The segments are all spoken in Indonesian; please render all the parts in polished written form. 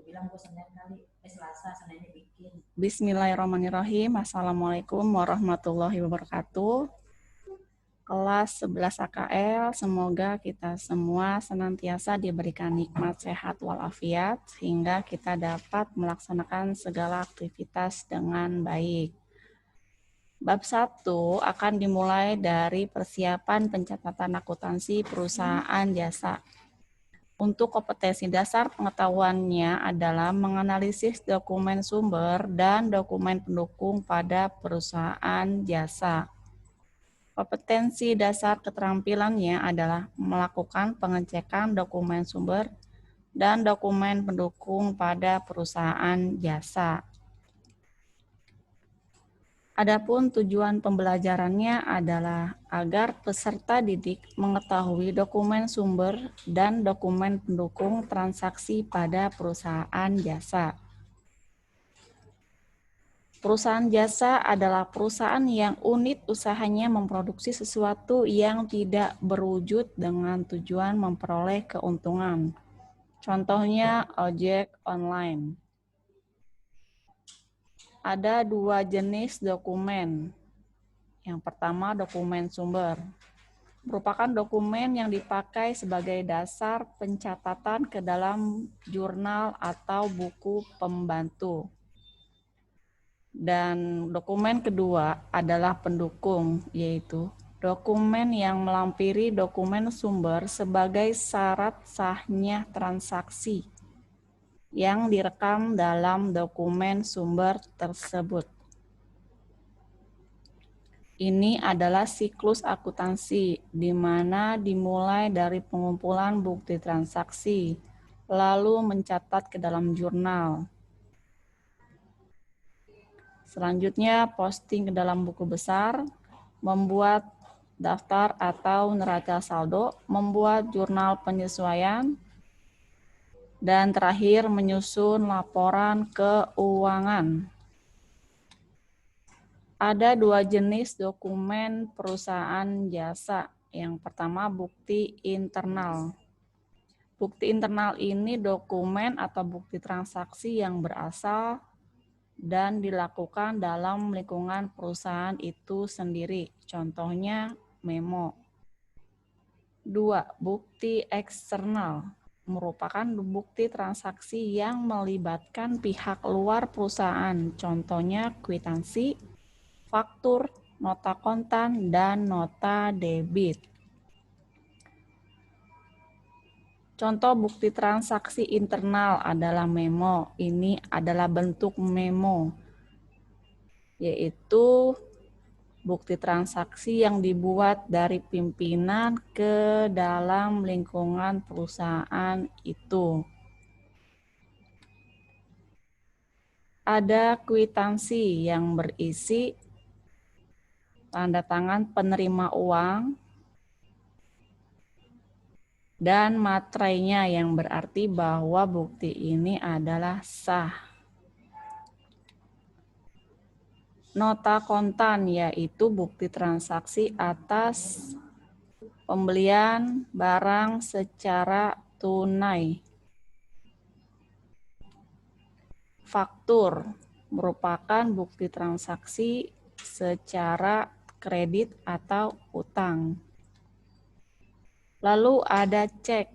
bilang gue Senin kali, Selasa, Seninnya bikin. Bismillahirrahmanirrahim. Assalamualaikum warahmatullahi wabarakatuh. Kelas 11 AKL, semoga kita semua senantiasa diberikan nikmat sehat walafiat sehingga kita dapat melaksanakan segala aktivitas dengan baik. Bab 1 akan dimulai dari persiapan pencatatan akuntansi perusahaan jasa. Untuk kompetensi dasar pengetahuannya adalah menganalisis dokumen sumber dan dokumen pendukung pada perusahaan jasa. Kompetensi dasar keterampilannya adalah melakukan pengecekan dokumen sumber dan dokumen pendukung pada perusahaan jasa. Adapun tujuan pembelajarannya adalah agar peserta didik mengetahui dokumen sumber dan dokumen pendukung transaksi pada perusahaan jasa. Perusahaan jasa adalah perusahaan yang unit usahanya memproduksi sesuatu yang tidak berwujud dengan tujuan memperoleh keuntungan. Contohnya ojek online. Ada dua jenis dokumen. Yang pertama, dokumen sumber. Merupakan dokumen yang dipakai sebagai dasar pencatatan ke dalam jurnal atau buku pembantu. Dan dokumen kedua adalah pendukung, yaitu dokumen yang melampiri dokumen sumber sebagai syarat sahnya transaksi yang direkam dalam dokumen sumber tersebut. Ini adalah siklus akuntansi, di mana dimulai dari pengumpulan bukti transaksi, lalu mencatat ke dalam jurnal. Selanjutnya, posting ke dalam buku besar, membuat daftar atau neraca saldo, membuat jurnal penyesuaian, dan terakhir menyusun laporan keuangan. Ada dua jenis dokumen perusahaan jasa. Yang pertama, bukti internal. Bukti internal ini dokumen atau bukti transaksi yang berasal dan dilakukan dalam lingkungan perusahaan itu sendiri. Contohnya, memo. 2. Bukti eksternal. Merupakan bukti transaksi yang melibatkan pihak luar perusahaan. Contohnya, kwitansi, faktur, nota kontan, dan nota debit. Contoh bukti transaksi internal adalah memo. Ini adalah bentuk memo, yaitu bukti transaksi yang dibuat dari pimpinan ke dalam lingkungan perusahaan itu. Ada kwitansi yang berisi tanda tangan penerima uang dan materainya yang berarti bahwa bukti ini adalah sah. Nota kontan yaitu bukti transaksi atas pembelian barang secara tunai. Faktur merupakan bukti transaksi secara kredit atau utang. Lalu ada cek,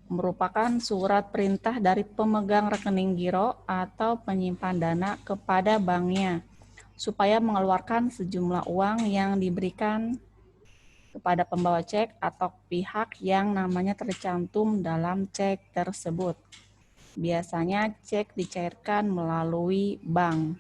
merupakan surat perintah dari pemegang rekening giro atau penyimpan dana kepada banknya supaya mengeluarkan sejumlah uang yang diberikan kepada pembawa cek atau pihak yang namanya tercantum dalam cek tersebut. Biasanya cek dicairkan melalui bank.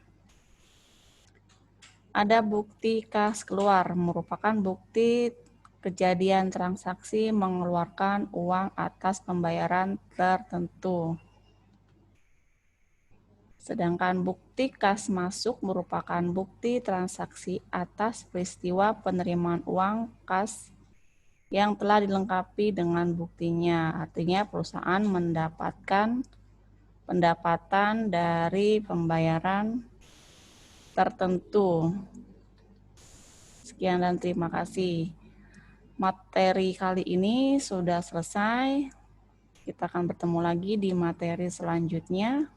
Ada bukti kas keluar, merupakan bukti kejadian transaksi mengeluarkan uang atas pembayaran tertentu. Sedangkan bukti kas masuk merupakan bukti transaksi atas peristiwa penerimaan uang kas yang telah dilengkapi dengan buktinya. Artinya perusahaan mendapatkan pendapatan dari pembayaran tertentu. Sekian dan terima kasih. Materi kali ini sudah selesai. Kita akan bertemu lagi di materi selanjutnya.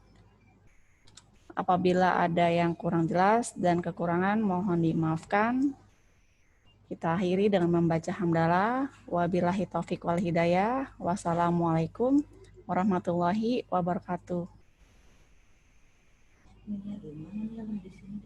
Apabila ada yang kurang jelas dan kekurangan, mohon dimaafkan. Kita akhiri dengan membaca hamdalah. Wabillahi taufiq wal hidayah. Wassalamualaikum warahmatullahi wabarakatuh. Ini di mana ya di sini?